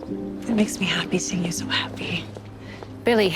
It makes me happy seeing you so happy. Billy.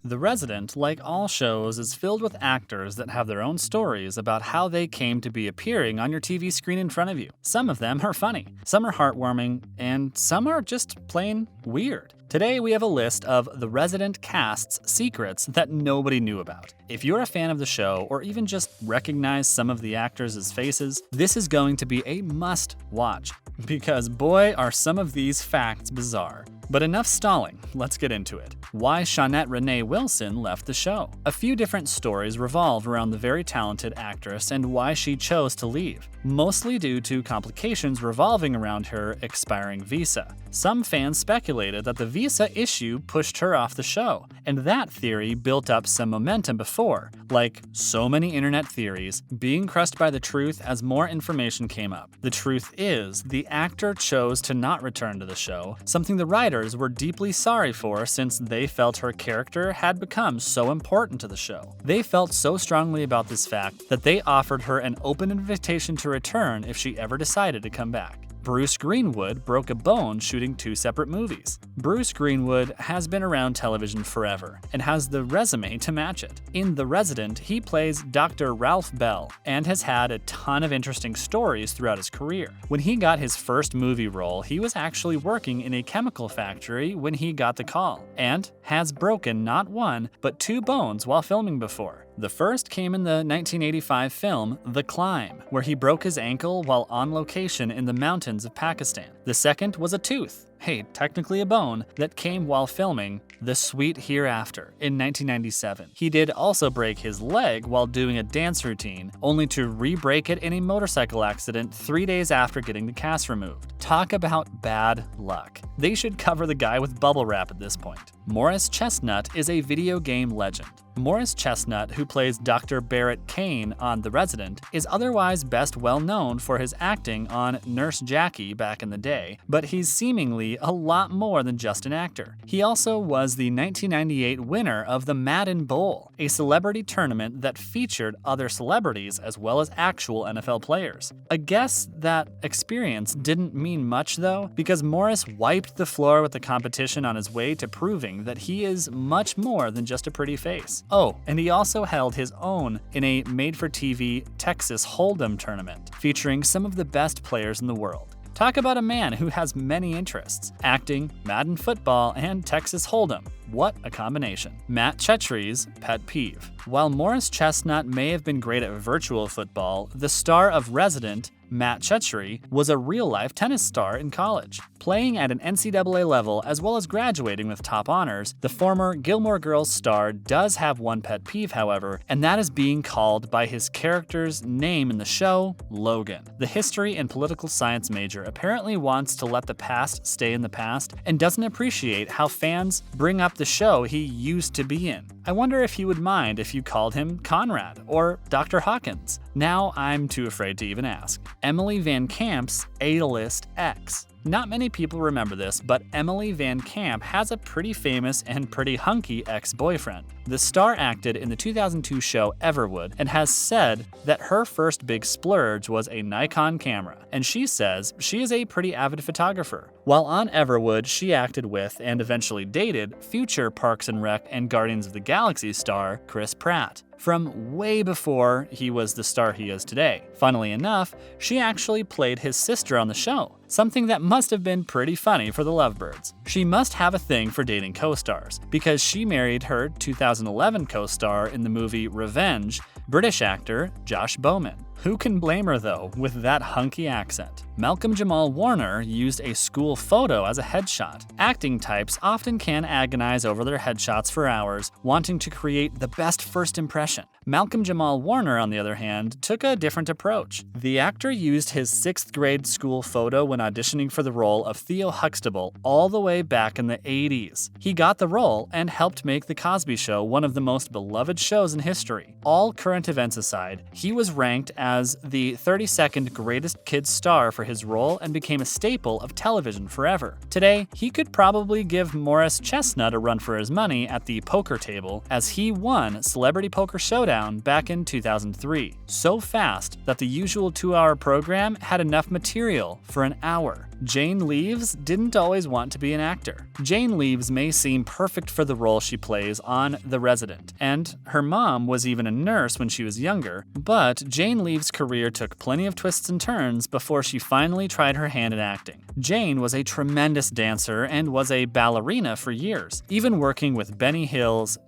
The Resident, like all shows, is filled with actors that have their own stories about how they came to be appearing on your TV screen in front of you. Some of them are funny, some are heartwarming, and some are just plain weird. Today we have a list of The Resident cast's secrets that nobody knew about. If you're a fan of the show, or even just recognize some of the actors' faces, this is going to be a must-watch, because boy are some of these facts bizarre. But enough stalling, let's get into it. Why Shaunette Renee Wilson left the show. A few different stories revolve around the very talented actress and why she chose to leave, mostly due to complications revolving around her expiring visa. Some fans speculated that the visa issue pushed her off the show, and that theory built up some momentum before, like so many internet theories, being crushed by the truth as more information came up. The truth is, the actor chose to not return to the show, something the writers were deeply sorry for since they felt her character had become so important to the show. They felt so strongly about this fact that they offered her an open invitation to return if she ever decided to come back. Bruce Greenwood broke a bone shooting 2 separate movies. Bruce Greenwood has been around television forever and has the resume to match it. In The Resident, he plays Dr. Ralph Bell and has had a ton of interesting stories throughout his career. When he got his first movie role, he was actually working in a chemical factory when he got the call, and has broken not 1, but 2 bones while filming before. The first came in the 1985 film Acclaim, where he broke his ankle while on location in the mountains of Pakistan. The second was a tooth, hey, technically a bone, that came while filming The Sweet Hereafter in 1997. He did also break his leg while doing a dance routine, only to re-break it in a motorcycle accident 3 days after getting the cast removed. Talk about bad luck. They should cover the guy with bubble wrap at this point. Morris Chestnut is a video game legend. Morris Chestnut, who plays Dr. Barrett Kane on The Resident, is otherwise best well known for his acting on Nurse Jackie back in the day, but he's seemingly a lot more than just an actor. He also was the 1998 winner of the Madden Bowl, a celebrity tournament that featured other celebrities as well as actual NFL players. I guess that experience didn't mean much though, because Morris wiped the floor with the competition on his way to proving that he is much more than just a pretty face. Oh, and he also held his own in a made-for-TV Texas Hold'em tournament, featuring some of the best players in the world. Talk about a man who has many interests: acting, Madden football, and Texas Hold'em. What a combination. Matt Chetry's pet peeve. While Morris Chestnut may have been great at virtual football, the star of Resident, Matt Chetry, was a real-life tennis star in college. Playing at an NCAA level as well as graduating with top honors, the former Gilmore Girls star does have one pet peeve, however, and that is being called by his character's name in the show, Logan. The history and political science major apparently wants to let the past stay in the past and doesn't appreciate how fans bring up the show he used to be in. I wonder if he would mind if you called him Conrad or Dr. Hawkins. Now I'm too afraid to even ask. Emily Van Camp's A-list ex. Not many people remember this, but Emily Van Camp has a pretty famous and pretty hunky ex-boyfriend. The star acted in the 2002 show Everwood and has said that her first big splurge was a Nikon camera, and she says she is a pretty avid photographer. While on Everwood, she acted with and eventually dated future Parks and Rec and Guardians of the Galaxy star Chris Pratt, from way before he was the star he is today. Funnily enough, she actually played his sister on the show, something that must have been pretty funny for the Lovebirds. She must have a thing for dating co-stars, because she married her 2011 co-star in the movie Revenge, British actor Josh Bowman. Who can blame her though, with that hunky accent? Malcolm Jamal Warner used a school photo as a headshot. Acting types often can agonize over their headshots for hours, wanting to create the best first impression. Malcolm Jamal Warner, on the other hand, took a different approach. The actor used his 6th grade school photo when auditioning for the role of Theo Huxtable all the way back in the 80s. He got the role and helped make The Cosby Show one of the most beloved shows in history. All current events aside, he was ranked as the 32nd greatest kid star for his role and became a staple of television forever. Today, he could probably give Morris Chestnut a run for his money at the poker table, as he won Celebrity Poker Showdown back in 2003, so fast that the usual 2-hour program had enough material for an hour. Jane Leeves didn't always want to be an actor. Jane Leeves may seem perfect for the role she plays on The Resident, and her mom was even a nurse when she was younger, but Jane Leeves' career took plenty of twists and turns before she finally tried her hand at acting. Jane was a tremendous dancer and was a ballerina for years, even working with Benny Hill's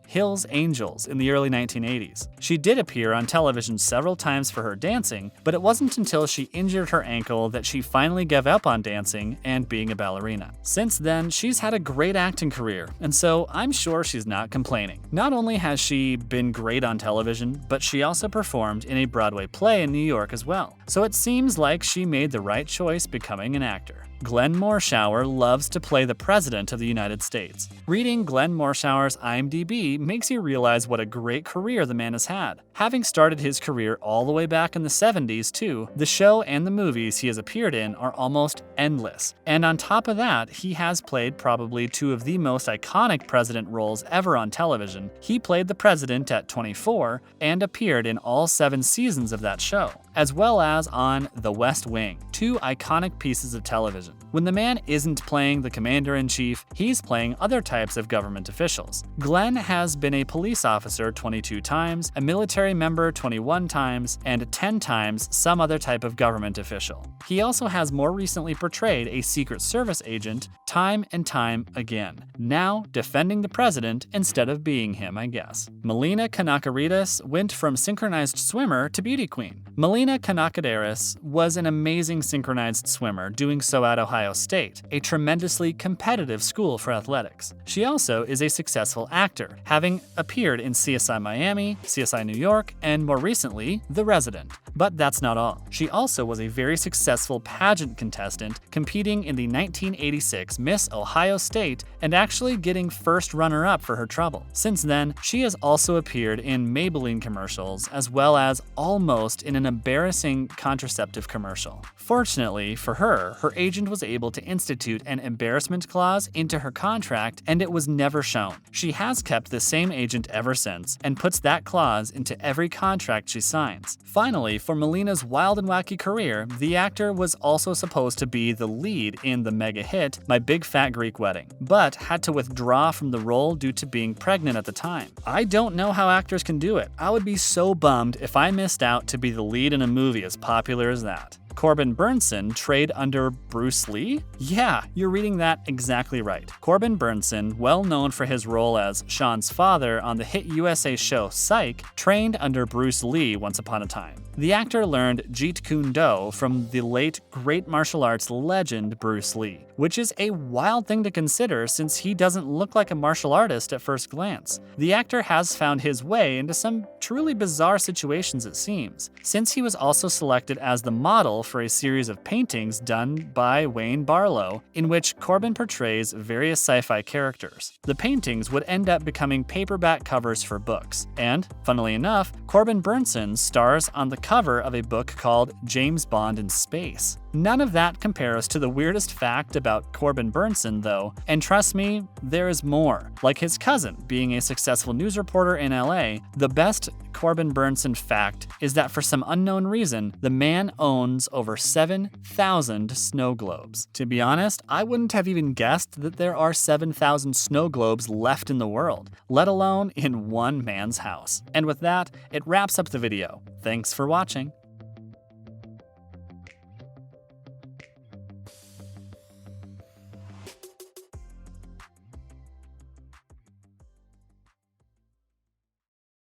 Angels in the early 1980s. She did appear on television several times for her dancing, but it wasn't until she injured her ankle that she finally gave up on dancing and being a ballerina. Since then, she's had a great acting career, and so I'm sure she's not complaining. Not only has she been great on television, but she also performed in a Broadway play in New York as well. So it seems like she made the right choice becoming an actor. Glenn Morshower loves to play the President of the United States. Reading Glenn Morshower's IMDb makes you realize what a great career the man has had. Having started his career all the way back in the 70s too, the show and the movies he has appeared in are almost endless. And on top of that, he has played probably two of the most iconic president roles ever on television. He played the president at 24 and appeared in all 7 seasons of that show, as well as on The West Wing, 2 iconic pieces of television. When the man isn't playing the commander-in-chief, he's playing other types of government officials. Glenn has been a police officer 22 times, a military member 21 times, and 10 times some other type of government official. He also has more recently portrayed a Secret Service agent time and time again, now defending the president instead of being him, I guess. Melina Kanakaridis went from synchronized swimmer to beauty queen. Melina Kanakaridis was an amazing synchronized swimmer, doing so at Ohio State, a tremendously competitive school for athletics. She also is a successful actor, having appeared in CSI Miami, CSI New York, and more recently, The Resident. But that's not all. She also was a very successful pageant contestant, competing in the 1986 Miss Ohio State and actually getting first runner-up for her trouble. Since then, she has also appeared in Maybelline commercials, as well as almost in an embarrassing contraceptive commercial. Fortunately for her agent was able to institute an embarrassment clause into her contract, and it was never shown. She has kept the same agent ever since and puts that clause into every contract she signs. Finally, for Melina's wild and wacky career, the actor was also supposed to be the lead in the mega hit My Big Fat Greek Wedding, but had to withdraw from the role due to being pregnant at the time. I don't know how actors can do it. I would be so bummed if I missed out to be the lead in a movie as popular as that. Corbin Bernsen trained under Bruce Lee? Yeah, you're reading that exactly right. Corbin Bernsen, well known for his role as Sean's father on the hit USA show Psych, trained under Bruce Lee once upon a time. The actor learned Jeet Kune Do from the late great martial arts legend Bruce Lee, which is a wild thing to consider since he doesn't look like a martial artist at first glance. The actor has found his way into some truly bizarre situations, it seems, since he was also selected as the model for a series of paintings done by Wayne Barlow, in which Corbin portrays various sci-fi characters. The paintings would end up becoming paperback covers for books, and, funnily enough, Corbin Bernsen stars on the cover of a book called James Bond in Space. None of that compares to the weirdest fact about Corbin Bernsen, though, and trust me, there is more. Like his cousin being a successful news reporter in LA, the best Corbin Bernsen fact is that for some unknown reason, the man owns over 7,000 snow globes. To be honest, I wouldn't have even guessed that there are 7,000 snow globes left in the world, let alone in one man's house. And with that, it wraps up the video. Thanks for watching.